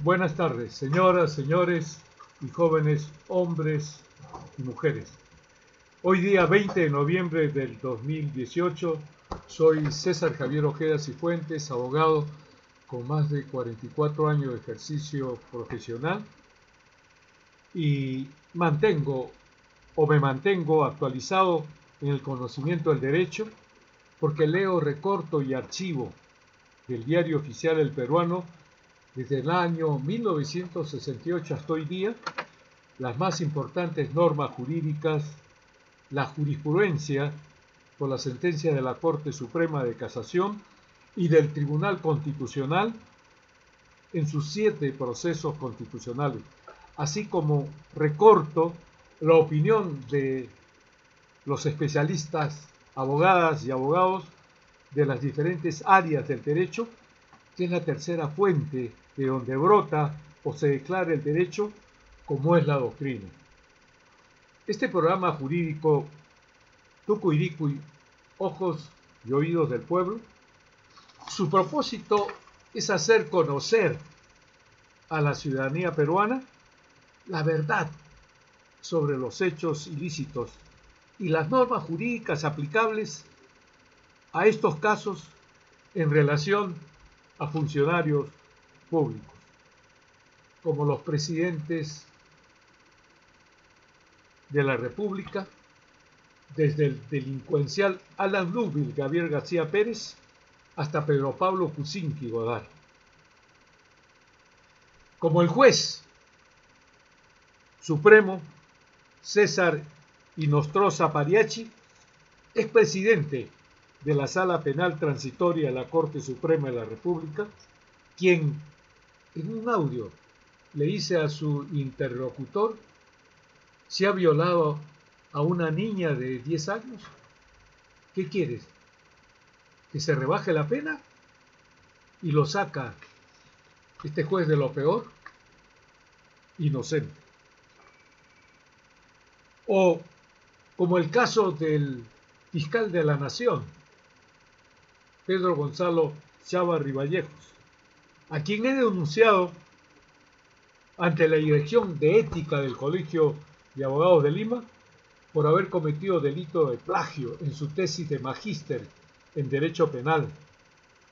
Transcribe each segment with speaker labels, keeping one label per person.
Speaker 1: Buenas tardes, señoras, señores y jóvenes hombres y mujeres. Hoy día 20 de noviembre del 2018, soy César Javier Ojeda Cifuentes, abogado con más de 44 años de ejercicio profesional y me mantengo actualizado en el conocimiento del derecho porque leo, recorto y archivo del Diario Oficial El Peruano desde el año 1968 hasta hoy día las más importantes normas jurídicas, la jurisprudencia por la sentencia de la Corte Suprema de Casación y del Tribunal Constitucional en sus 7 procesos constitucionales, así como recorto la opinión de los especialistas, abogadas y abogados de las diferentes áreas del derecho, que es la tercera fuente de donde brota o se declara el derecho, como es la doctrina. Este programa jurídico Tucuiricuy, Ojos y Oídos del Pueblo, su propósito es hacer conocer a la ciudadanía peruana la verdad sobre los hechos ilícitos y las normas jurídicas aplicables a estos casos en relación a funcionarios públicos, como los presidentes de la República, desde el delincuencial Alan Ludwig Gabriel García Pérez hasta Pedro Pablo Kuczynski Godard. Como el juez supremo César Inostroza Pariachi es presidente de la Sala Penal Transitoria de la Corte Suprema de la República, quien en un audio le dice a su interlocutor si ha violado a una niña de 10 años. ¿Qué quieres? ¿Que se rebaje la pena? Y lo saca este juez de lo peor, inocente. O como el caso del fiscal de la Nación, Pedro Gonzalo Chava Rivallejos, a quien he denunciado ante la Dirección de Ética del Colegio de Abogados de Lima por haber cometido delito de plagio en su tesis de magíster en Derecho Penal,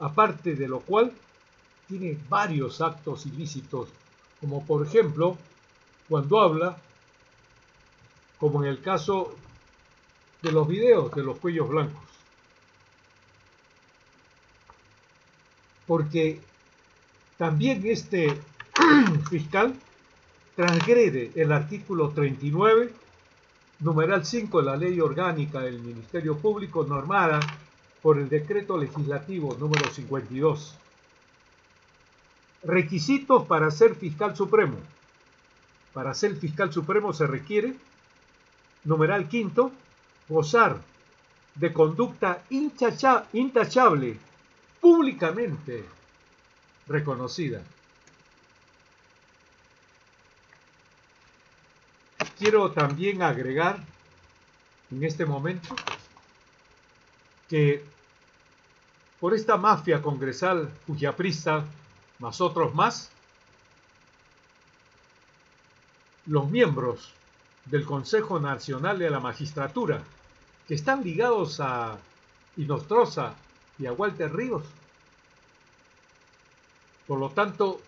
Speaker 1: aparte de lo cual tiene varios actos ilícitos, como por ejemplo cuando habla, como en el caso de los videos de los cuellos blancos, porque también este fiscal transgrede el artículo 39, numeral 5 de la Ley Orgánica del Ministerio Público, normada por el Decreto Legislativo número 52. Requisitos para ser fiscal supremo. Para ser fiscal supremo se requiere, numeral 5, gozar de conducta intachable, públicamente reconocida. Quiero también agregar en este momento que por esta mafia congresal fujiaprista, más otros más, los miembros del Consejo Nacional de la Magistratura, que están ligados a Inostroza y a Walter Ríos, por lo tanto,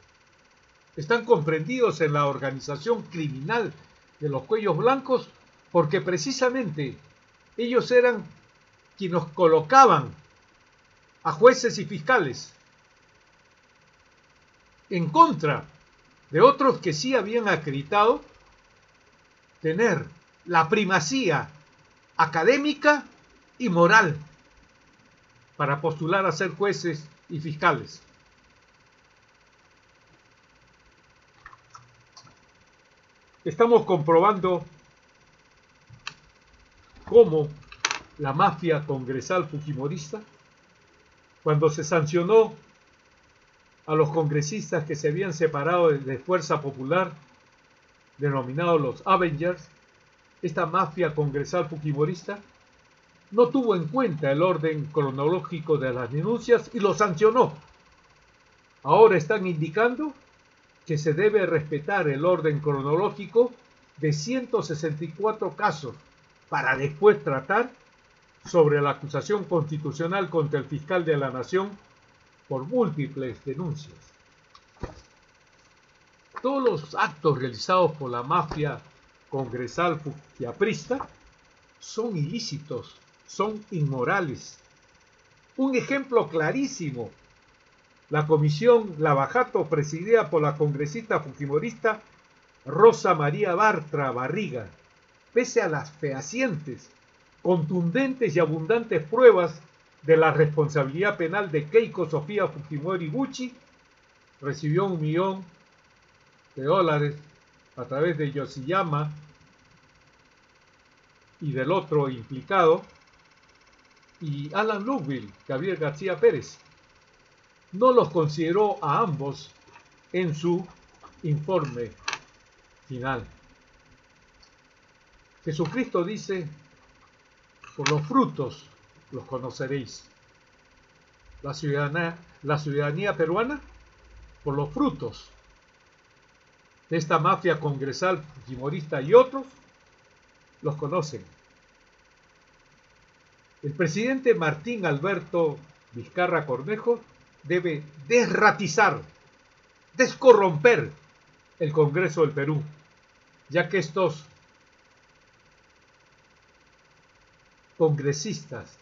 Speaker 1: están comprendidos en la organización criminal de los cuellos blancos, porque precisamente ellos eran quienes colocaban a jueces y fiscales en contra de otros que sí habían acreditado tener la primacía académica y moral para postular a ser jueces y fiscales. Estamos comprobando cómo la mafia congresal fujimorista, cuando se sancionó a los congresistas que se habían separado de Fuerza Popular, denominados los Avengers, esta mafia congresal fujimorista no tuvo en cuenta el orden cronológico de las denuncias y lo sancionó. Ahora están indicando que se debe respetar el orden cronológico de 164 casos para después tratar sobre la acusación constitucional contra el fiscal de la Nación por múltiples denuncias. Todos los actos realizados por la mafia congresal fujiaprista son ilícitos, son inmorales. Un ejemplo clarísimo: la comisión Lavajato, presidida por la congresista fujimorista Rosa María Bartra Barriga, pese a las fehacientes, contundentes y abundantes pruebas de la responsabilidad penal de Keiko Sofía Fujimori Gucci, recibió $1 millón a través de Yoshiyama y del otro implicado, y Alan Ludwig, Gabriel García Pérez. No los consideró a ambos en su informe final. Jesucristo dice: por los frutos los conoceréis. La ciudadanía peruana, por los frutos de esta mafia congresal fujimorista y otros, los conocen. El presidente Martín Alberto Vizcarra Cornejo debe desratizar, descorromper el Congreso del Perú, ya que estos congresistas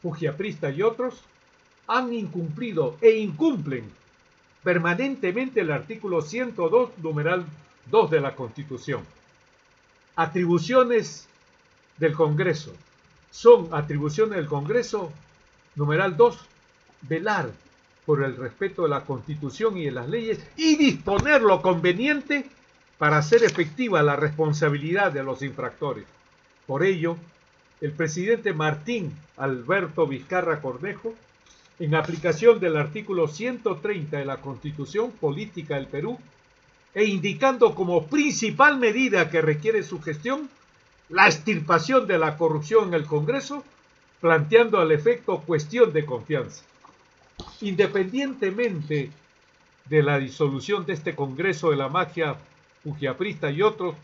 Speaker 1: fujiapristas y otros han incumplido e incumplen permanentemente el artículo 102, numeral 2 de la Constitución. Atribuciones del Congreso. Son atribuciones del Congreso, numeral 2, velar por el respeto de la Constitución y de las leyes y disponer lo conveniente para hacer efectiva la responsabilidad de los infractores. Por ello, el presidente Martín Alberto Vizcarra Cornejo, en aplicación del artículo 130 de la Constitución Política del Perú, e indicando como principal medida que requiere su gestión la extirpación de la corrupción en el Congreso, planteando al efecto cuestión de confianza. Independientemente de la disolución de este Congreso de la mafia fujiaprista y otros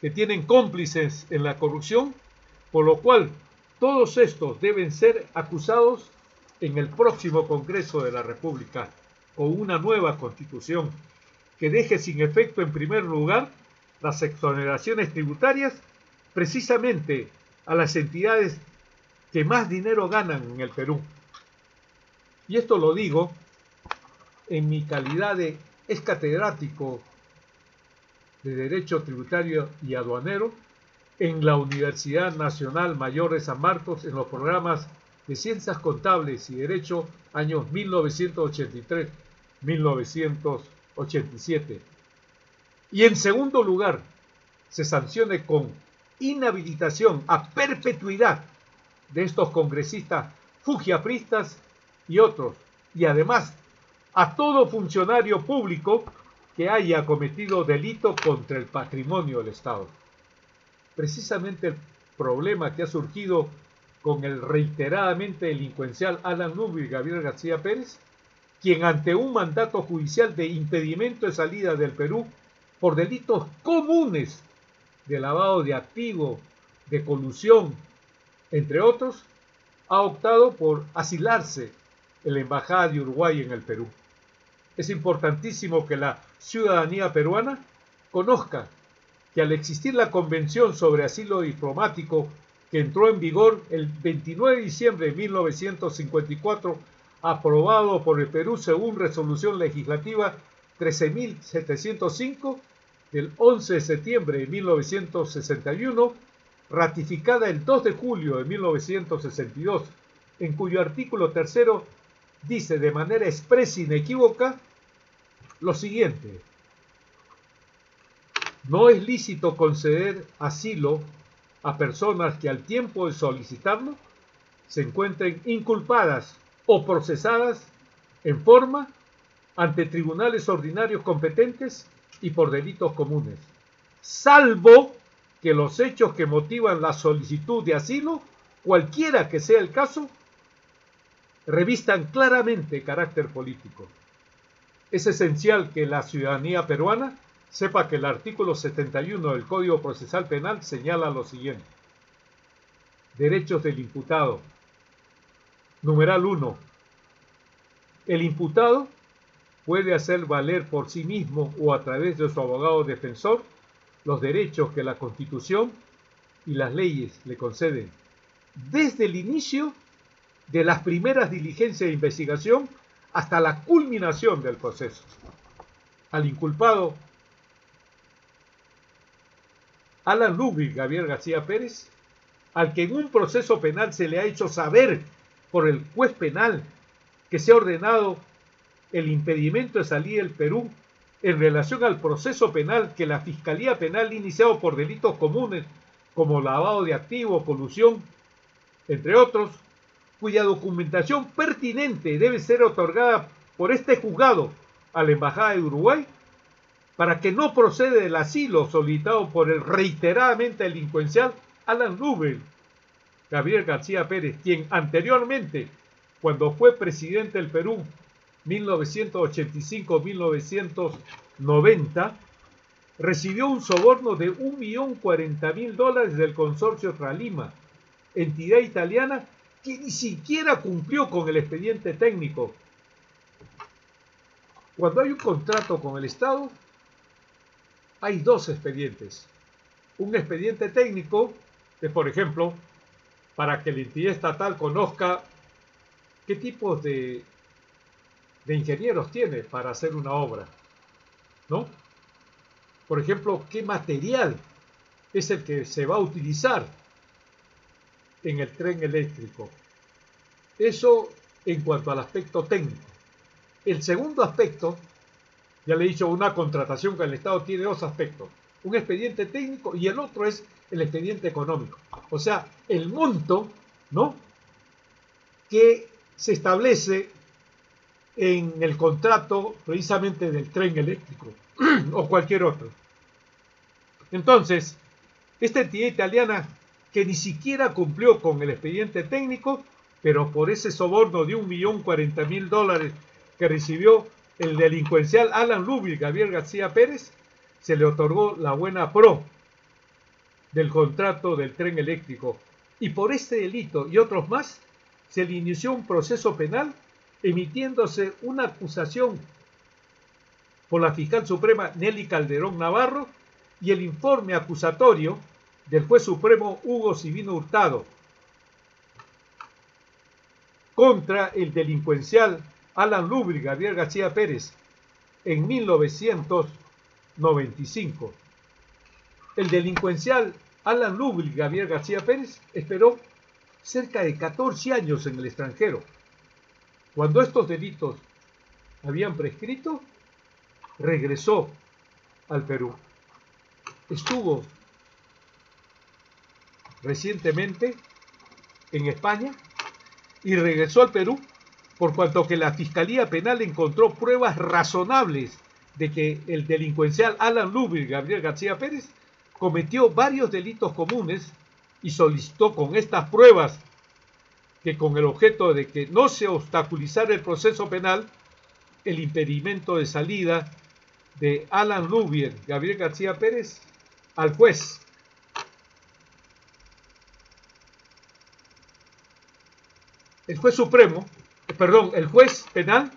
Speaker 1: que tienen cómplices en la corrupción, por lo cual todos estos deben ser acusados en el próximo Congreso de la República con una nueva Constitución que deje sin efecto, en primer lugar, las exoneraciones tributarias precisamente a las entidades que más dinero ganan en el Perú. Y esto lo digo en mi calidad de ex catedrático de Derecho Tributario y Aduanero en la Universidad Nacional Mayor de San Marcos, en los programas de Ciencias Contables y Derecho años 1983-1987. Y en segundo lugar, se sancione con inhabilitación a perpetuidad de estos congresistas fujiapristas y otros, y además a todo funcionario público que haya cometido delito contra el patrimonio del Estado. Precisamente el problema que ha surgido con el reiteradamente delincuencial Alan Ludwig Gabriel García Pérez, quien ante un mandato judicial de impedimento de salida del Perú por delitos comunes de lavado de activos, de colusión, entre otros, ha optado por asilarse en la Embajada de Uruguay en el Perú. Es importantísimo que la ciudadanía peruana conozca que al existir la Convención sobre Asilo Diplomático, que entró en vigor el 29 de diciembre de 1954, aprobado por el Perú según Resolución Legislativa 13.705 del 11 de septiembre de 1961, ratificada el 2 de julio de 1962, en cuyo artículo tercero dice de manera expresa e inequívoca lo siguiente: no es lícito conceder asilo a personas que al tiempo de solicitarlo se encuentren inculpadas o procesadas en forma ante tribunales ordinarios competentes y por delitos comunes, salvo que los hechos que motivan la solicitud de asilo, cualquiera que sea el caso, revistan claramente carácter político. Es esencial que la ciudadanía peruana sepa que el artículo 71 del Código Procesal Penal señala lo siguiente. Derechos del imputado. Numeral 1. El imputado puede hacer valer por sí mismo o a través de su abogado defensor los derechos que la Constitución y las leyes le conceden, desde el inicio de las primeras diligencias de investigación hasta la culminación del proceso. Al inculpado Alan Ludwig Gabriel García Pérez, al que en un proceso penal se le ha hecho saber por el juez penal que se ha ordenado el impedimento de salida del Perú en relación al proceso penal que la Fiscalía Penal ha iniciado por delitos comunes como lavado de activos, colusión, entre otros, cuya documentación pertinente debe ser otorgada por este juzgado a la Embajada de Uruguay para que no proceda el asilo solicitado por el reiteradamente delincuencial Alan Ludwig Gabriel García Pérez, quien anteriormente, cuando fue presidente del Perú 1985-1990, recibió un soborno de $1.040.000 del consorcio Tralima, entidad italiana que ni siquiera cumplió con el expediente técnico. Cuando hay un contrato con el Estado, hay dos expedientes. Un expediente técnico es, por ejemplo, para que la entidad estatal conozca qué tipos de ingenieros tiene para hacer una obra, ¿no? Por ejemplo, qué material es el que se va a utilizar en el tren eléctrico. Eso en cuanto al aspecto técnico. El segundo aspecto, ya le he dicho, una contratación con el Estado tiene dos aspectos. Un expediente técnico y el otro es el expediente económico. O sea, el monto, ¿no?, que se establece en el contrato precisamente del tren eléctrico o cualquier otro. Entonces, esta entidad italiana que ni siquiera cumplió con el expediente técnico, pero por ese soborno de $1.040.000 que recibió el delincuencial Alan Ludwig Gabriel García Pérez, se le otorgó la buena pro del contrato del tren eléctrico. Y por este delito y otros más, se le inició un proceso penal emitiéndose una acusación por la fiscal suprema Nelly Calderón Navarro y el informe acusatorio del juez supremo Hugo Civino Hurtado contra el delincuencial Alan Ludwig Gabriel García Pérez en 1995. El delincuencial Alan Ludwig Gabriel García Pérez esperó cerca de 14 años en el extranjero. Cuando estos delitos habían prescrito, regresó al Perú. Estuvo recientemente en España y regresó al Perú por cuanto que la Fiscalía Penal encontró pruebas razonables de que el delincuencial Alan Ludwig Gabriel García Pérez cometió varios delitos comunes y solicitó con estas pruebas que con el objeto de que no se obstaculizara el proceso penal, el impedimento de salida de Alan Ludwig Gabriel García Pérez al juez. El juez supremo, el juez penal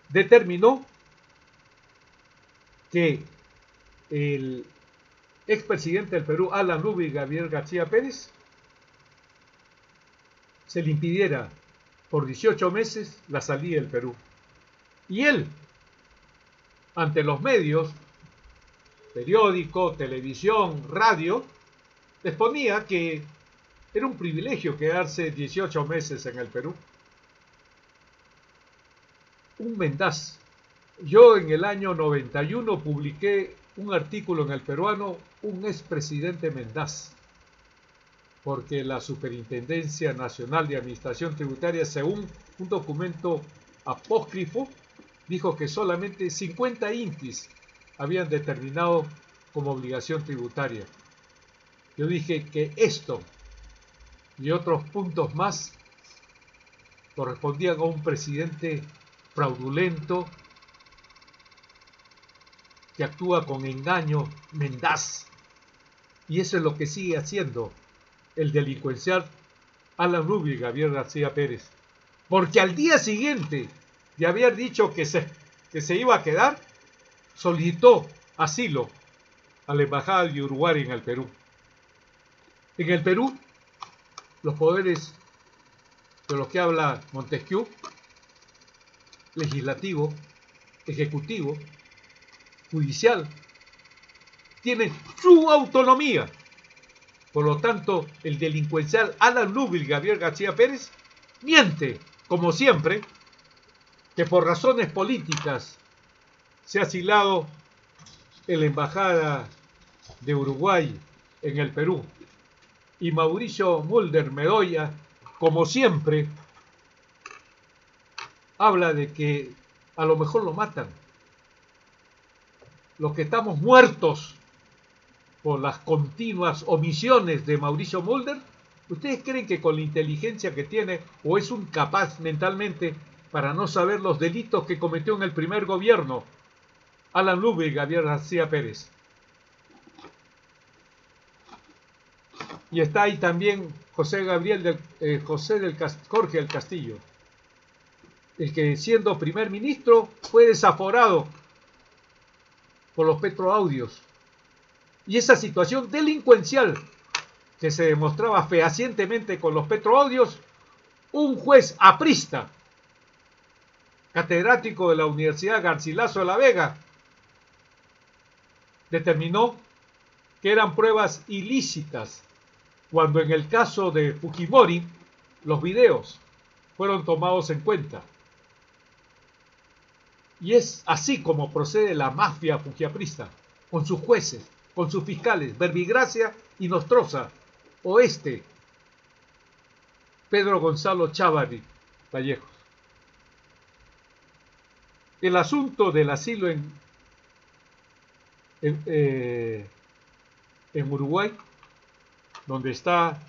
Speaker 1: determinó que el expresidente del Perú, Alan Ludwig Gabriel García Pérez, se le impidiera por 18 meses la salida del Perú. Y él, ante los medios, periódico, televisión, radio, exponía que era un privilegio quedarse 18 meses en el Perú. Un mendaz. Yo en el año 91 publiqué un artículo en El Peruano, un expresidente mendaz, porque la Superintendencia Nacional de Administración Tributaria, según un documento apócrifo, dijo que solamente 50 intis habían determinado como obligación tributaria. Yo dije que esto y otros puntos más correspondían a un presidente fraudulento que actúa con engaño mendaz. Y eso es lo que sigue haciendo el delincuencial Alan Rubio y Gabriel García Pérez. Porque al día siguiente de haber dicho que se iba a quedar, solicitó asilo a la Embajada de Uruguay en el Perú. En el Perú, los poderes de los que habla Montesquieu, legislativo, ejecutivo, judicial, tienen su autonomía. Por lo tanto, el delincuencial Alan Rubio y Gabriel García Pérez miente, como siempre, que por razones políticas se ha asilado en la Embajada de Uruguay en el Perú. Y Mauricio Mulder Medoya, como siempre, habla de que a lo mejor lo matan. Los que estamos muertos por las continuas omisiones de Mauricio Mulder, ¿ustedes creen que con la inteligencia que tiene o es un capaz mentalmente para no saber los delitos que cometió en el primer gobierno Alan Rubio y Gabriel García Pérez? Y está ahí también Jorge del Castillo, el que siendo primer ministro fue desaforado por los petroaudios. Y esa situación delincuencial que se demostraba fehacientemente con los petroaudios, un juez aprista, catedrático de la Universidad Garcilaso de la Vega, determinó que eran pruebas ilícitas, cuando en el caso de Fujimori los videos fueron tomados en cuenta. Y es así como procede la mafia fujiaprista, con sus jueces, con sus fiscales, Verbigracia y Nostroza, Oeste, Pedro Gonzalo Chávarri Vallejos. El asunto del asilo en Uruguay, donde está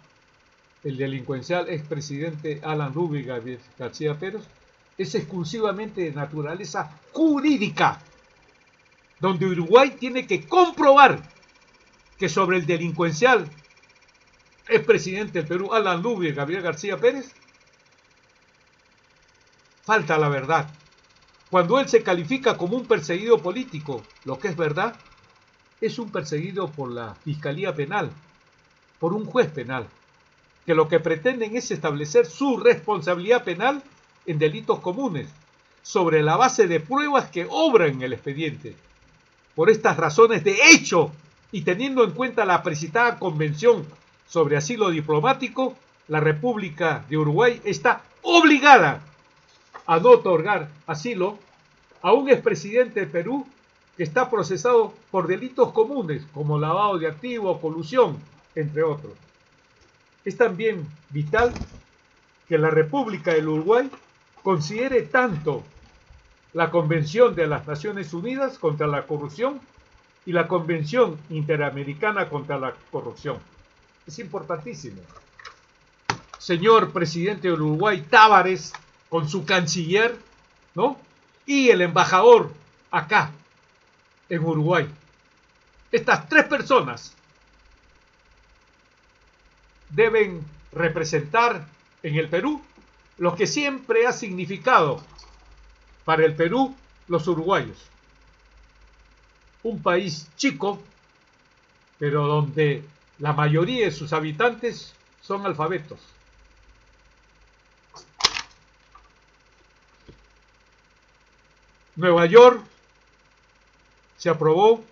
Speaker 1: el delincuencial expresidente Alan Rubio y Gabriel García Pérez, es exclusivamente de naturaleza jurídica, donde Uruguay tiene que comprobar que sobre el delincuencial expresidente del Perú, Alan Rubio y Gabriel García Pérez, falta la verdad. Cuando él se califica como un perseguido político, lo que es verdad, es un perseguido por la Fiscalía Penal, por un juez penal, que lo que pretenden es establecer su responsabilidad penal en delitos comunes, sobre la base de pruebas que obran en el expediente. Por estas razones de hecho, y teniendo en cuenta la precitada Convención sobre Asilo Diplomático, la República de Uruguay está obligada a no otorgar asilo a un expresidente de Perú que está procesado por delitos comunes como lavado de activos, colusión, entre otros. Es también vital que la República del Uruguay considere tanto la Convención de las Naciones Unidas contra la Corrupción y la Convención Interamericana contra la Corrupción. Es importantísimo. Señor presidente del Uruguay, Távares, con su canciller, ¿no? Y el embajador acá, en Uruguay. Estas tres personas deben representar en el Perú lo que siempre ha significado para el Perú los uruguayos. Un país chico, pero donde la mayoría de sus habitantes son alfabetos. Nueva York se aprobó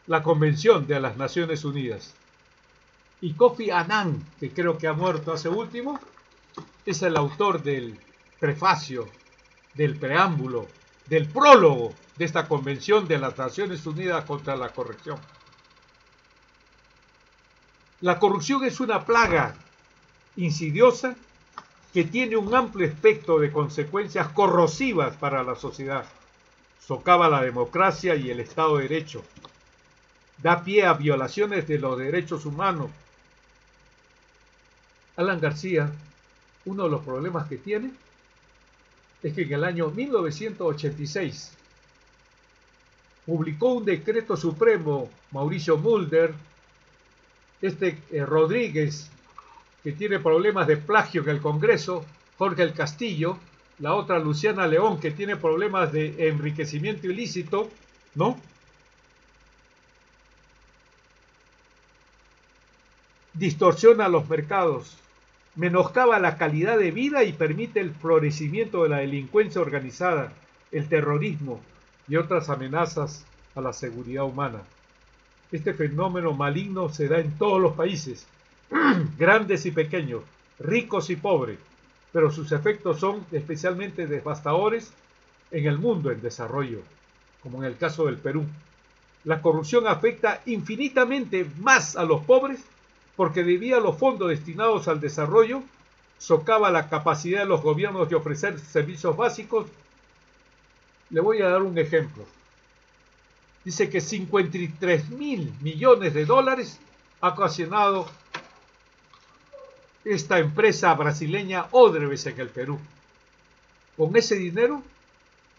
Speaker 1: la Convención de las Naciones Unidas. Y Kofi Annan, que creo que ha muerto hace último, es el autor del prefacio, del preámbulo, del prólogo de esta Convención de las Naciones Unidas contra la Corrupción. La corrupción es una plaga insidiosa que tiene un amplio espectro de consecuencias corrosivas para la sociedad. Socava la democracia y el Estado de Derecho. Da pie a violaciones de los derechos humanos. Alan García, uno de los problemas que tiene es que en el año 1986 publicó un decreto supremo Mauricio Mulder, Rodríguez, que tiene problemas de plagio en el Congreso, Jorge el Castillo, la otra Luciana León, que tiene problemas de enriquecimiento ilícito, ¿no? Distorsiona los mercados, menoscaba la calidad de vida y permite el florecimiento de la delincuencia organizada, el terrorismo y otras amenazas a la seguridad humana. Este fenómeno maligno se da en todos los países, grandes y pequeños, ricos y pobres, pero sus efectos son especialmente devastadores en el mundo en desarrollo, como en el caso del Perú. La corrupción afecta infinitamente más a los pobres porque debido a los fondos destinados al desarrollo, socava la capacidad de los gobiernos de ofrecer servicios básicos. Le voy a dar un ejemplo. Dice que 53.000 millones de dólares ha ocasionado esta empresa brasileña Odebrecht en el Perú. Con ese dinero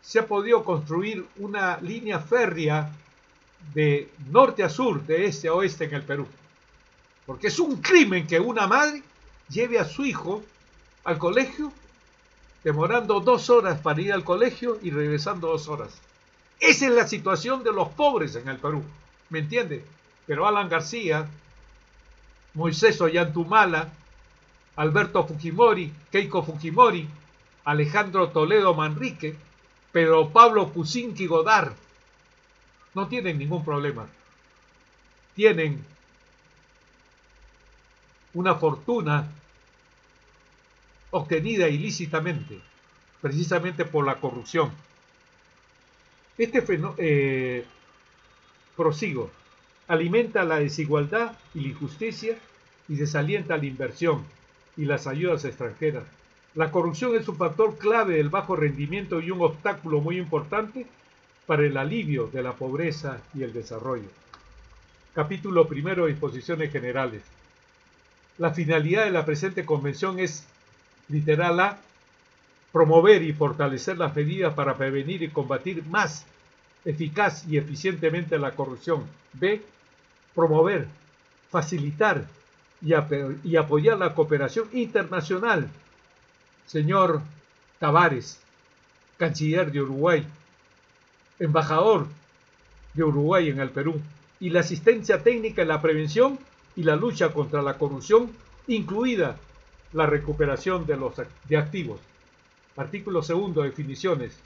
Speaker 1: se ha podido construir una línea férrea de norte a sur, de este a oeste en el Perú. Porque es un crimen que una madre lleve a su hijo al colegio, demorando 2 horas para ir al colegio y regresando 2 horas. Esa es la situación de los pobres en el Perú, ¿me entiende? Pero Alan García, Moisés Ollantumala, Alberto Fujimori, Keiko Fujimori, Alejandro Toledo Manrique, Pedro Pablo Kuczynski Godard, no tienen ningún problema. Tienen una fortuna obtenida ilícitamente, precisamente por la corrupción. Prosigo, alimenta la desigualdad y la injusticia y desalienta la inversión y las ayudas extranjeras. La corrupción es un factor clave del bajo rendimiento y un obstáculo muy importante para el alivio de la pobreza y el desarrollo. Capítulo primero, disposiciones generales. La finalidad de la presente convención es, literal A, promover y fortalecer las medidas para prevenir y combatir más eficaz y eficientemente la corrupción. B, promover, facilitar y apoyar la cooperación internacional. Señor Tavares, canciller de Uruguay, embajador de Uruguay en el Perú, y la asistencia técnica en la prevención y la lucha contra la corrupción, incluida la recuperación de activos. Artículo 2, definiciones.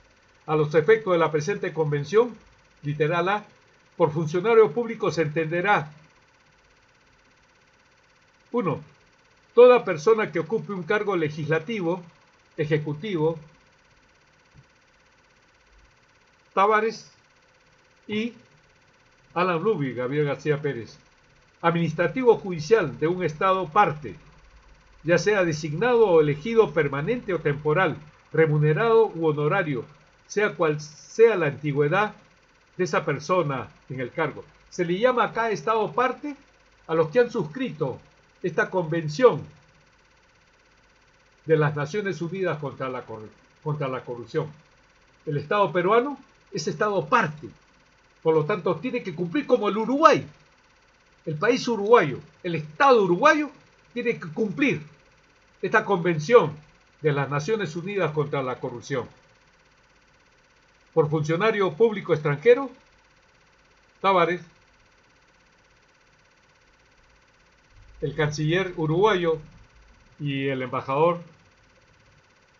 Speaker 1: A los efectos de la presente convención, literal A, por funcionario público se entenderá: 1. Toda persona que ocupe un cargo legislativo, ejecutivo, Tavares y Alan Rubio y Gabriel García Pérez. Administrativo o judicial de un Estado parte, ya sea designado o elegido permanente o temporal, remunerado u honorario, sea cual sea la antigüedad de esa persona en el cargo. Se le llama acá Estado parte a los que han suscrito esta convención de las Naciones Unidas contra la corrupción. El Estado peruano es Estado parte, por lo tanto tiene que cumplir como el Uruguay. El país uruguayo, el Estado uruguayo, tiene que cumplir esta convención de las Naciones Unidas contra la corrupción. Por funcionario público extranjero, Tavares, el canciller uruguayo y el embajador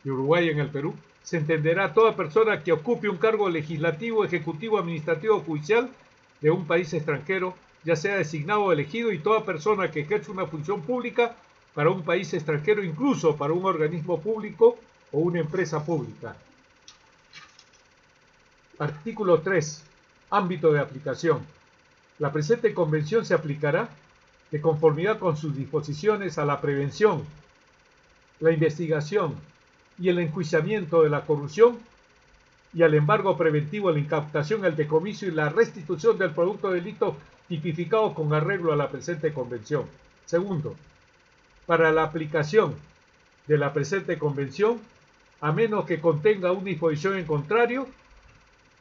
Speaker 1: de Uruguay en el Perú, se entenderá toda persona que ocupe un cargo legislativo, ejecutivo, administrativo o judicial de un país extranjero, ya sea designado o elegido, y toda persona que ejerce una función pública para un país extranjero, incluso para un organismo público o una empresa pública. Artículo 3. Ámbito de aplicación. La presente convención se aplicará de conformidad con sus disposiciones a la prevención, la investigación y el enjuiciamiento de la corrupción y al embargo preventivo, la incautación, el decomiso y la restitución del producto de delito tipificado con arreglo a la presente convención. Segundo, para la aplicación de la presente convención, a menos que contenga una disposición en contrario,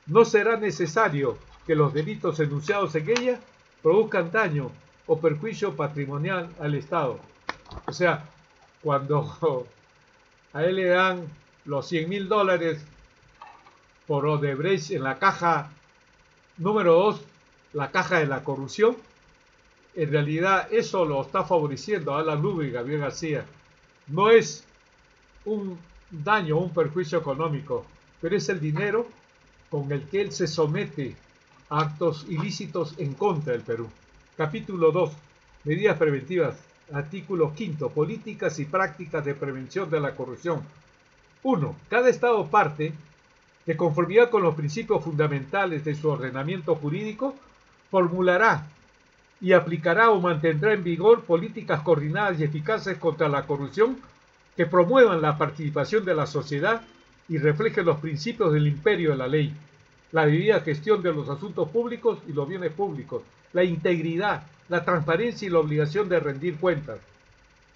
Speaker 1: no será necesario que los delitos enunciados en ella produzcan daño o perjuicio patrimonial al Estado. O sea, cuando a él le dan los $100.000 por Odebrecht en la caja número 2, la caja de la corrupción, en realidad eso lo está favoreciendo a Alan Lube y Gabriel García. No es un daño o un perjuicio económico, pero es el dinero con el que él se somete a actos ilícitos en contra del Perú. Capítulo 2. Medidas preventivas. Artículo 5. Políticas y prácticas de prevención de la corrupción. 1. Cada Estado parte, de conformidad con los principios fundamentales de su ordenamiento jurídico, formulará y aplicará o mantendrá en vigor políticas coordinadas y eficaces contra la corrupción que promuevan la participación de la sociedad y reflejen los principios del imperio de la ley, la debida gestión de los asuntos públicos y los bienes públicos, la integridad, la transparencia y la obligación de rendir cuentas.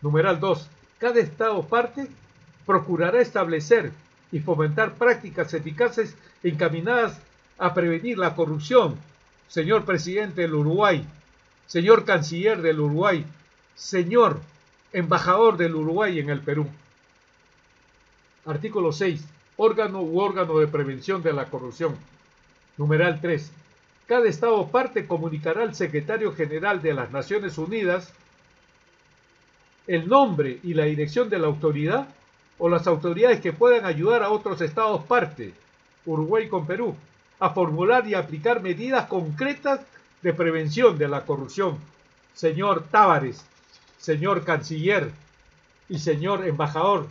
Speaker 1: Numeral 2. Cada Estado parte procurará establecer y fomentar prácticas eficaces encaminadas a prevenir la corrupción. Señor presidente del Uruguay, señor canciller del Uruguay, señor embajador del Uruguay en el Perú. Artículo 6. Órgano u órgano de prevención de la corrupción. Numeral 3. Cada Estado parte comunicará al secretario general de las Naciones Unidas el nombre y la dirección de la autoridad o las autoridades que puedan ayudar a otros Estados parte, Uruguay con Perú, a formular y aplicar medidas concretas de prevención de la corrupción. Señor Tavares, señor canciller y señor embajador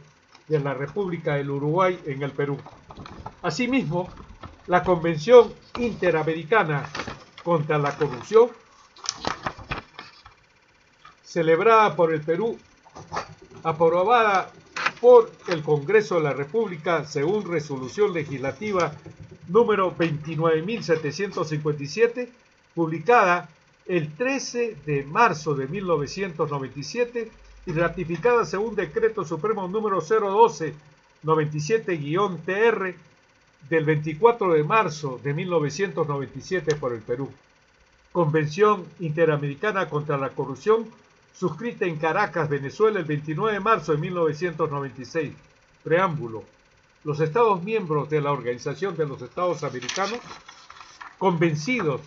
Speaker 1: de la República del Uruguay en el Perú. Asimismo, la Convención Interamericana contra la Corrupción, celebrada por el Perú, aprobada por el Congreso de la República según resolución legislativa número 29.757, publicada el 13 de marzo de 1997 y ratificada según Decreto Supremo número 012-97-TR del 24 de marzo de 1997 por el Perú. Convención Interamericana contra la Corrupción, suscrita en Caracas, Venezuela, el 29 de marzo de 1996. Preámbulo. Los Estados miembros de la Organización de los Estados Americanos, convencidos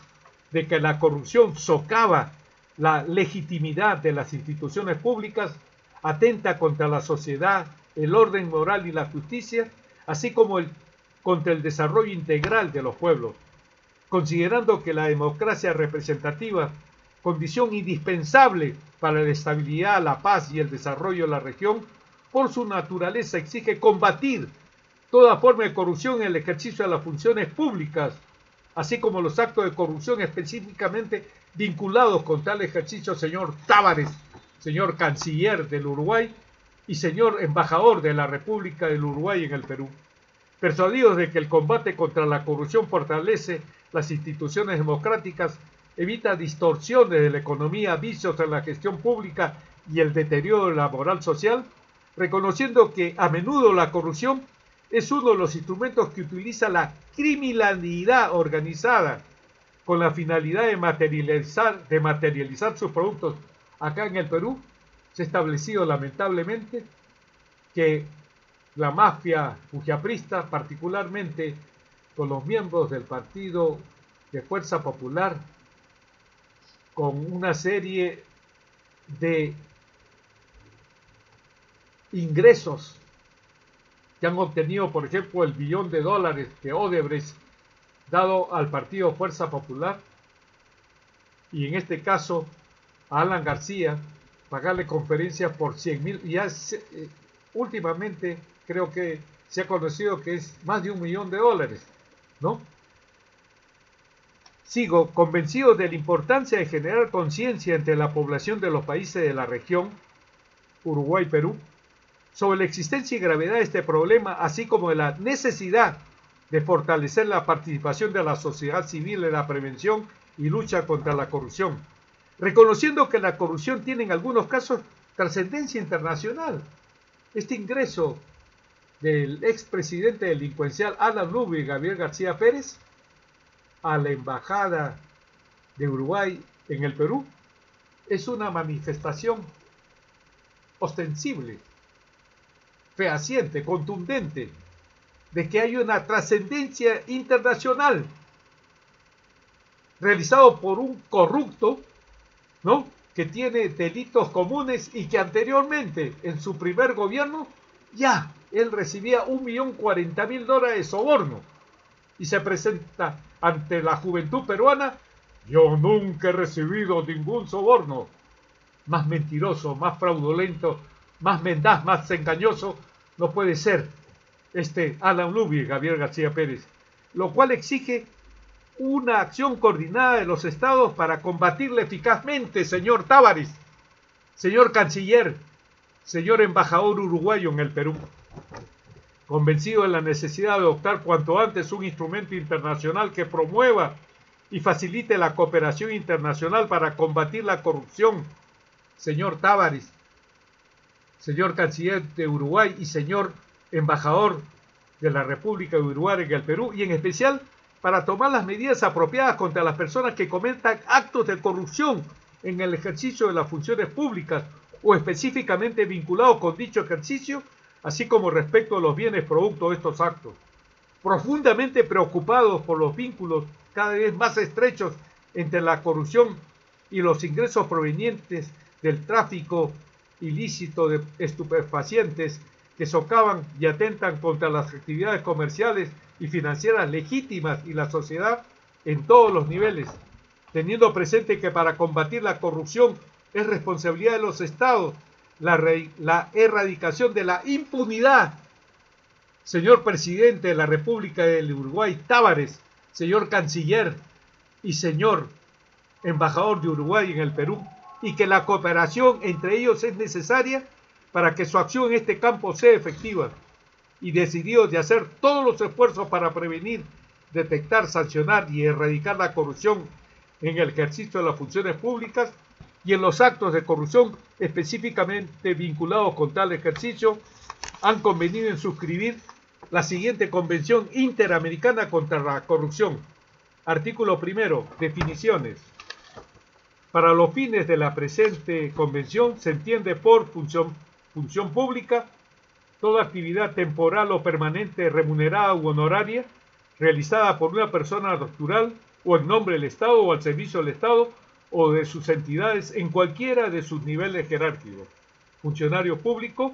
Speaker 1: de que la corrupción socava la legitimidad de las instituciones públicas, atenta contra la sociedad, el orden moral y la justicia, así como contra el desarrollo integral de los pueblos, considerando que la democracia representativa, condición indispensable para la estabilidad, la paz y el desarrollo de la región, por su naturaleza exige combatir toda forma de corrupción en el ejercicio de las funciones públicas, así como los actos de corrupción específicamente vinculados con tal ejercicio. Señor Tavares, señor canciller del Uruguay y señor embajador de la República del Uruguay en el Perú, persuadidos de que el combate contra la corrupción fortalece las instituciones democráticas, evita distorsiones de la economía, vicios en la gestión pública y el deterioro de la moral social, reconociendo que a menudo la corrupción es uno de los instrumentos que utiliza la criminalidad organizada con la finalidad de materializar sus productos. Acá en el Perú se ha establecido lamentablemente que la mafia fujiaprista, particularmente con los miembros del Partido de Fuerza Popular, con una serie de ingresos que han obtenido, por ejemplo, el $1 billón de Odebrecht dado al Partido Fuerza Popular, y en este caso a Alan García, pagarle conferencias por 100.000, y últimamente creo que se ha conocido que es más de $1 millón, ¿no? Sigo, convencido de la importancia de generar conciencia entre la población de los países de la región, Uruguay, Perú, sobre la existencia y gravedad de este problema, así como de la necesidad de fortalecer la participación de la sociedad civil en la prevención y lucha contra la corrupción, reconociendo que la corrupción tiene en algunos casos trascendencia internacional. Este ingreso del expresidente delincuencial Alan Lubbe, Gabriel García Pérez, a la embajada de Uruguay en el Perú, es una manifestación ostensible, fehaciente, contundente, de que hay una trascendencia internacional realizado por un corrupto, ¿no?, que tiene delitos comunes y que anteriormente, en su primer gobierno, ya él recibía $1.040.000 de soborno y se presenta ante la juventud peruana: yo nunca he recibido ningún soborno. Más mentiroso, más fraudulento, más mendaz, más engañoso no puede ser este Alan Lubbe, Gabriel García Pérez, lo cual exige una acción coordinada de los estados para combatirle eficazmente, señor Távares, señor canciller, señor embajador uruguayo en el Perú. Convencido de la necesidad de adoptar cuanto antes un instrumento internacional que promueva y facilite la cooperación internacional para combatir la corrupción, señor Távares, señor canciller de Uruguay y señor embajador de la República de Uruguay en el Perú, y en especial para tomar las medidas apropiadas contra las personas que cometan actos de corrupción en el ejercicio de las funciones públicas o específicamente vinculados con dicho ejercicio, así como respecto a los bienes producto de estos actos. Profundamente preocupados por los vínculos cada vez más estrechos entre la corrupción y los ingresos provenientes del tráfico ilícito de estupefacientes que socavan y atentan contra las actividades comerciales y financieras legítimas y la sociedad en todos los niveles, teniendo presente que para combatir la corrupción es responsabilidad de los estados la erradicación de la impunidad. Señor presidente de la República del Uruguay, Távares, señor canciller y señor embajador de Uruguay en el Perú, y que la cooperación entre ellos es necesaria para que su acción en este campo sea efectiva, y decididos de hacer todos los esfuerzos para prevenir, detectar, sancionar y erradicar la corrupción en el ejercicio de las funciones públicas y en los actos de corrupción específicamente vinculados con tal ejercicio, han convenido en suscribir la siguiente Convención Interamericana contra la Corrupción. Artículo primero. Definiciones. Para los fines de la presente convención se entiende por función pública toda actividad temporal o permanente remunerada u honoraria realizada por una persona natural o en nombre del Estado o al servicio del Estado o de sus entidades en cualquiera de sus niveles jerárquicos. Funcionario público,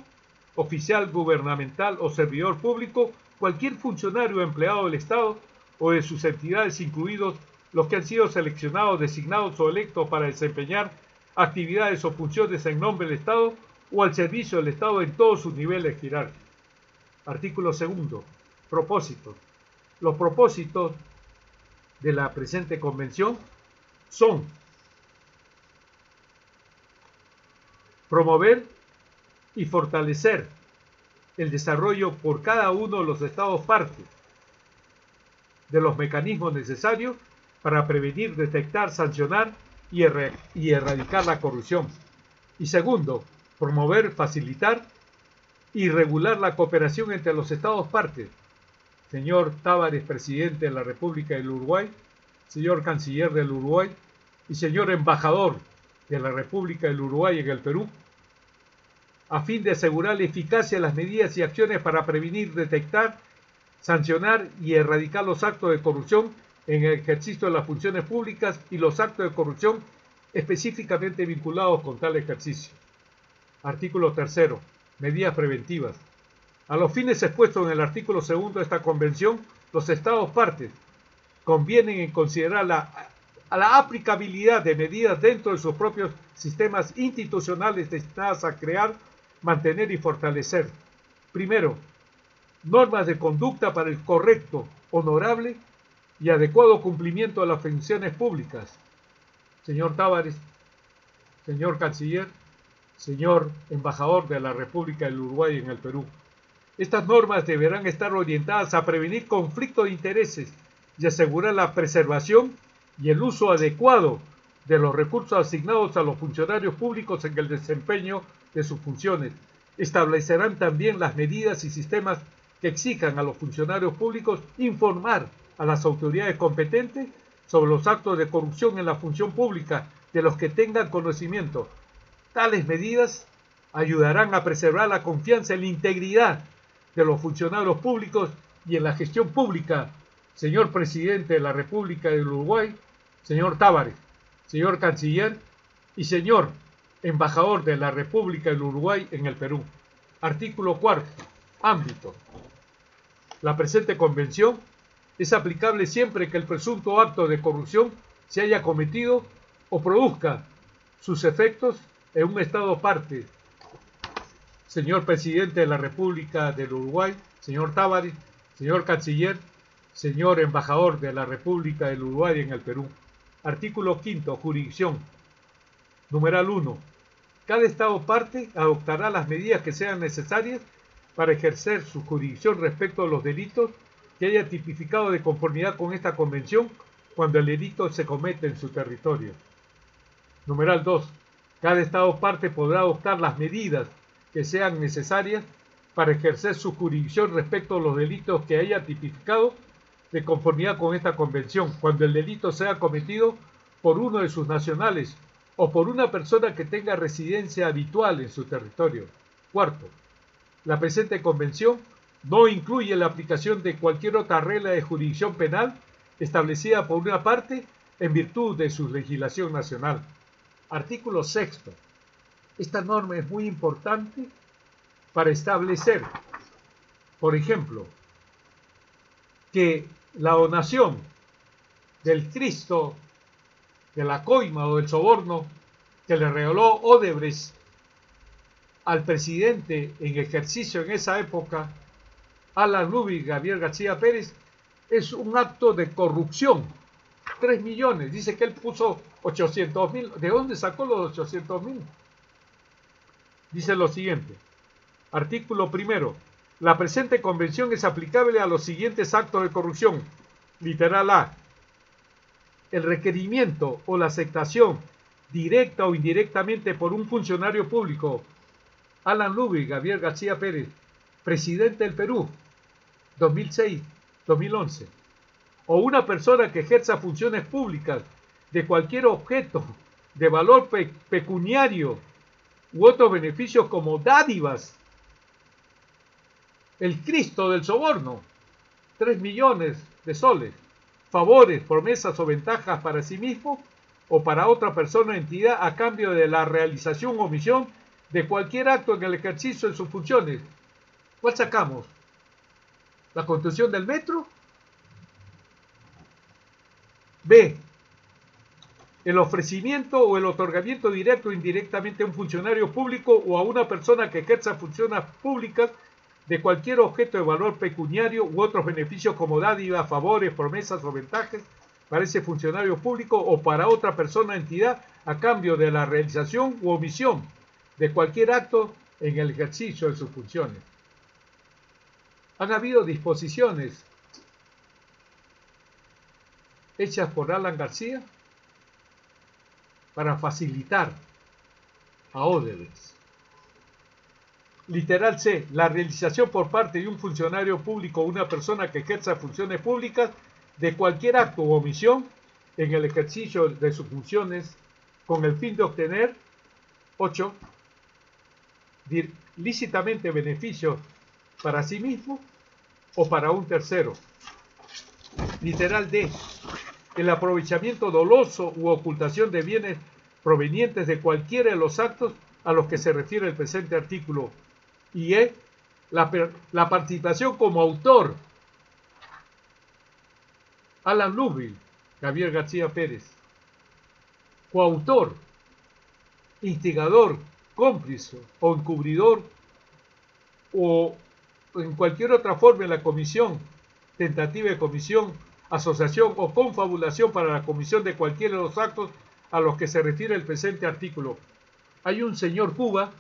Speaker 1: oficial gubernamental o servidor público, cualquier funcionario o empleado del Estado o de sus entidades, incluidos los que han sido seleccionados, designados o electos para desempeñar actividades o funciones en nombre del Estado o al servicio del Estado en todos sus niveles jerárquicos. Artículo segundo. Propósitos. Los propósitos de la presente convención son: promover y fortalecer el desarrollo por cada uno de los estados partes de los mecanismos necesarios para prevenir, detectar, sancionar y erradicar la corrupción. Y segundo, promover, facilitar y regular la cooperación entre los estados partes. Señor Távares, presidente de la República del Uruguay, señor canciller del Uruguay y señor embajador de la República del Uruguay en el Perú, a fin de asegurar la eficacia de las medidas y acciones para prevenir, detectar, sancionar y erradicar los actos de corrupción en el ejercicio de las funciones públicas y los actos de corrupción específicamente vinculados con tal ejercicio. Artículo tercero. Medidas preventivas. A los fines expuestos en el artículo segundo de esta convención, los estados partes convienen en considerar la aplicabilidad de medidas dentro de sus propios sistemas institucionales destinadas a crear, mantener y fortalecer. Primero, normas de conducta para el correcto, honorable y adecuado cumplimiento de las funciones públicas. Señor Távares, señor canciller, señor embajador de la República del Uruguay en el Perú, estas normas deberán estar orientadas a prevenir conflictos de intereses y asegurar la preservación y el uso adecuado de los recursos asignados a los funcionarios públicos en el desempeño de sus funciones. Establecerán también las medidas y sistemas que exijan a los funcionarios públicos informar a las autoridades competentes sobre los actos de corrupción en la función pública de los que tengan conocimiento. Tales medidas ayudarán a preservar la confianza en la integridad de los funcionarios públicos y en la gestión pública. Señor Presidente de la República del Uruguay, señor Távarez, señor Canciller y señor Embajador de la República del Uruguay en el Perú. Artículo 4. Ámbito. La presente convención es aplicable siempre que el presunto acto de corrupción se haya cometido o produzca sus efectos en un Estado parte. Señor Presidente de la República del Uruguay, señor Távarez, señor Canciller, señor Embajador de la República del Uruguay en el Perú. Artículo 5. Jurisdicción. Numeral 1. Cada Estado parte adoptará las medidas que sean necesarias para ejercer su jurisdicción respecto a los delitos que haya tipificado de conformidad con esta convención cuando el delito se comete en su territorio. Numeral 2. Cada Estado parte podrá adoptar las medidas que sean necesarias para ejercer su jurisdicción respecto a los delitos que haya tipificado de conformidad con esta convención, cuando el delito sea cometido por uno de sus nacionales o por una persona que tenga residencia habitual en su territorio. Cuarto, la presente convención no incluye la aplicación de cualquier otra regla de jurisdicción penal establecida por una parte en virtud de su legislación nacional. Artículo 6. Esta norma es muy importante para establecer, por ejemplo, que la donación del Cristo, de la coima o del soborno que le regaló Odebrecht al presidente en ejercicio en esa época, Alan Rubio y Gabriel García Pérez, es un acto de corrupción. 3 millones, dice que él puso 800.000. ¿De dónde sacó los 800.000? Dice lo siguiente, artículo 1. La presente convención es aplicable a los siguientes actos de corrupción. Literal A. El requerimiento o la aceptación, directa o indirectamente por un funcionario público, Alan Rubio y Gabriel García Pérez, presidente del Perú, 2006-2011, o una persona que ejerza funciones públicas de cualquier objeto de valor pecuniario u otros beneficios como dádivas, el Cristo del soborno, 3 millones de soles, favores, promesas o ventajas para sí mismo o para otra persona o entidad a cambio de la realización o omisión de cualquier acto en el ejercicio de sus funciones. ¿Cuál sacamos? ¿La construcción del metro? B. El ofrecimiento o el otorgamiento directo o indirectamente a un funcionario público o a una persona que ejerza funciones públicas de cualquier objeto de valor pecuniario u otros beneficios como dádivas, favores, promesas o ventajas para ese funcionario público o para otra persona o entidad a cambio de la realización u omisión de cualquier acto en el ejercicio de sus funciones. Han habido disposiciones hechas por Alan García para facilitar a Odebrecht. Literal C. La realización por parte de un funcionario público o una persona que ejerza funciones públicas de cualquier acto u omisión en el ejercicio de sus funciones con el fin de obtener 8. Lícitamente beneficios para sí mismo o para un tercero. Literal D. El aprovechamiento doloso u ocultación de bienes provenientes de cualquiera de los actos a los que se refiere el presente artículo. Y E. La participación como autor. Alan Rubio, Gabriel García Pérez. Coautor, instigador, cómplice o encubridor o en cualquier otra forma en la comisión, tentativa de comisión, asociación o confabulación para la comisión de cualquiera de los actos a los que se refiere el presente artículo. Hay un señor Cuba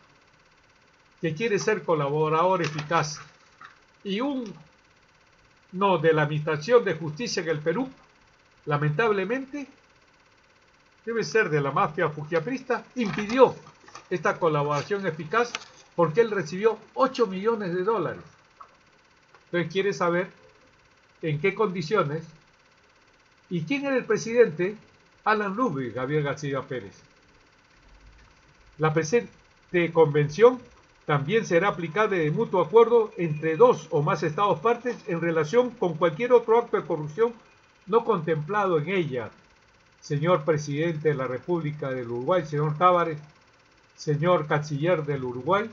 Speaker 1: que quiere ser colaborador eficaz y uno de la Administración de Justicia en el Perú, lamentablemente, debe ser de la mafia fujiaprista, impidió esta colaboración eficaz porque él recibió $8 millones. Entonces quiere saber en qué condiciones y quién era el presidente. Alan Ludwig Gabriel García Pérez. La presente convención también será aplicable de mutuo acuerdo entre dos o más estados partes en relación con cualquier otro acto de corrupción no contemplado en ella. Señor presidente de la República del Uruguay, señor Tavares, señor canciller del Uruguay,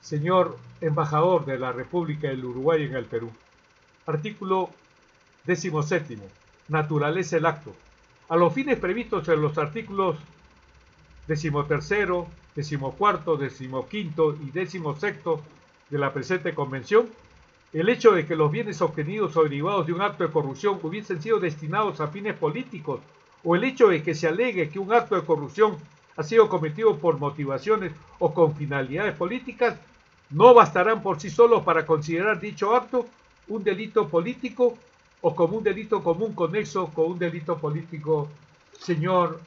Speaker 1: señor embajador de la República del Uruguay en el Perú. Artículo 17. Naturaleza del acto. A los fines previstos en los artículos 13, 14, 15 y 16 de la presente convención, el hecho de que los bienes obtenidos o derivados de un acto de corrupción hubiesen sido destinados a fines políticos, o el hecho de que se alegue que un acto de corrupción ha sido cometido por motivaciones o con finalidades políticas, no bastarán por sí solos para considerar dicho acto un delito político o como un delito común conexo con un delito político, señor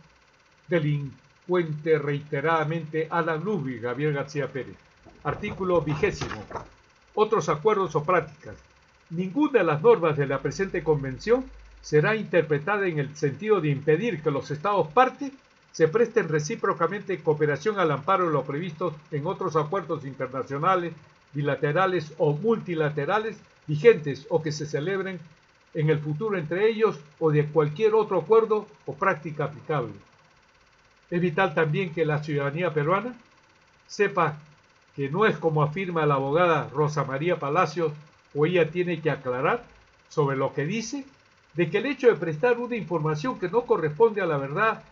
Speaker 1: delincuente reiteradamente Alan Ludwig Gabriel García Pérez. Artículo 20. Otros acuerdos o prácticas. Ninguna de las normas de la presente convención será interpretada en el sentido de impedir que los estados partes se presten recíprocamente cooperación al amparo de lo previsto en otros acuerdos internacionales, bilaterales o multilaterales vigentes o que se celebren en el futuro entre ellos o de cualquier otro acuerdo o práctica aplicable. Es vital también que la ciudadanía peruana sepa que no es como afirma la abogada Rosa María Palacios, o ella tiene que aclarar sobre lo que dice, de que el hecho de prestar una información que no corresponde a la verdad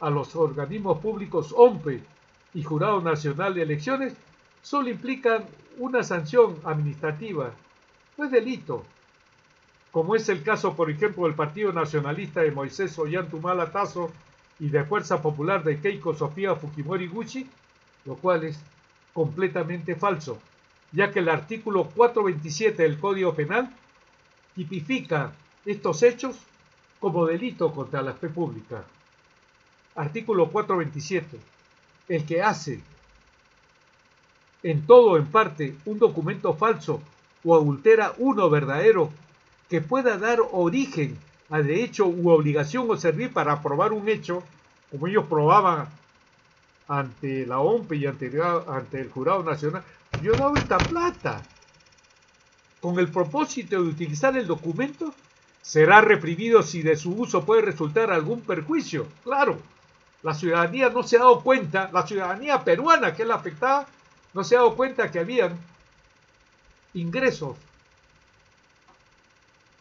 Speaker 1: a los organismos públicos OMPE y Jurado Nacional de Elecciones solo implican una sanción administrativa, no es delito, como es el caso, por ejemplo, del Partido Nacionalista de Moisés Ollantaytamala Tazo y de Fuerza Popular de Keiko Sofía Fujimori Gucci, lo cual es completamente falso, ya que el artículo 427 del Código Penal tipifica estos hechos como delito contra la fe pública. Artículo 427. El que hace en todo o en parte un documento falso o adultera uno verdadero que pueda dar origen a de hecho u obligación o servir para probar un hecho, como ellos probaban ante la OMPE y ante el Jurado Nacional. Yo he dado esta plata con el propósito de utilizar el documento, será reprimido si de su uso puede resultar algún perjuicio. Claro, la ciudadanía no se ha dado cuenta, la ciudadanía peruana que es la afectada, no se ha dado cuenta que habían ingresos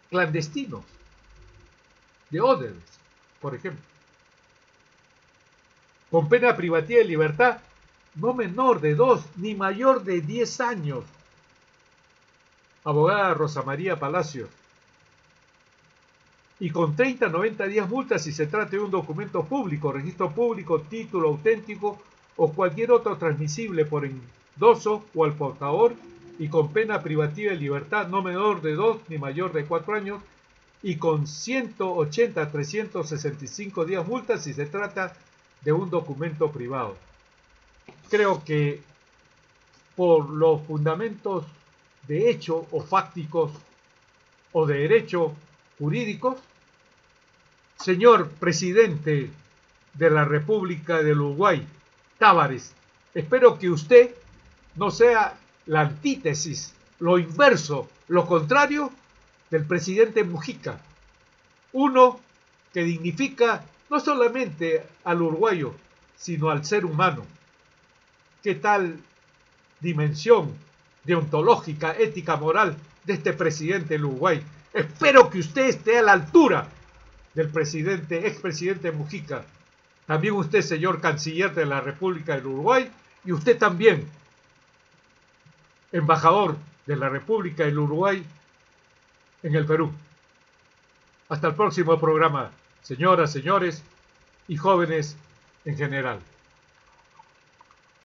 Speaker 1: clandestinos de Odebrecht, por ejemplo, con pena privativa de libertad no menor de 2 ni mayor de 10 años. Abogada Rosa María Palacios. Y con 30 a 90 días multa si se trata de un documento público, registro público, título auténtico o cualquier otro transmisible por endoso o al portador, y con pena privativa de libertad no menor de 2 ni mayor de 4 años, y con 180 a 365 días multa si se trata de un documento privado. Creo que por los fundamentos de hecho o fácticos o de derecho jurídicos, señor presidente de la República del Uruguay, Tavares, espero que usted no sea la antítesis, lo inverso, lo contrario del presidente Mujica, uno que dignifica no solamente al uruguayo, sino al ser humano. ¿Qué tal dimensión deontológica, ética, moral de este presidente del Uruguay? Espero que usted esté a la altura del expresidente Mujica. También usted, señor canciller de la República del Uruguay, y usted también, embajador de la República del Uruguay en el Perú. Hasta el próximo programa, señoras, señores y jóvenes en general.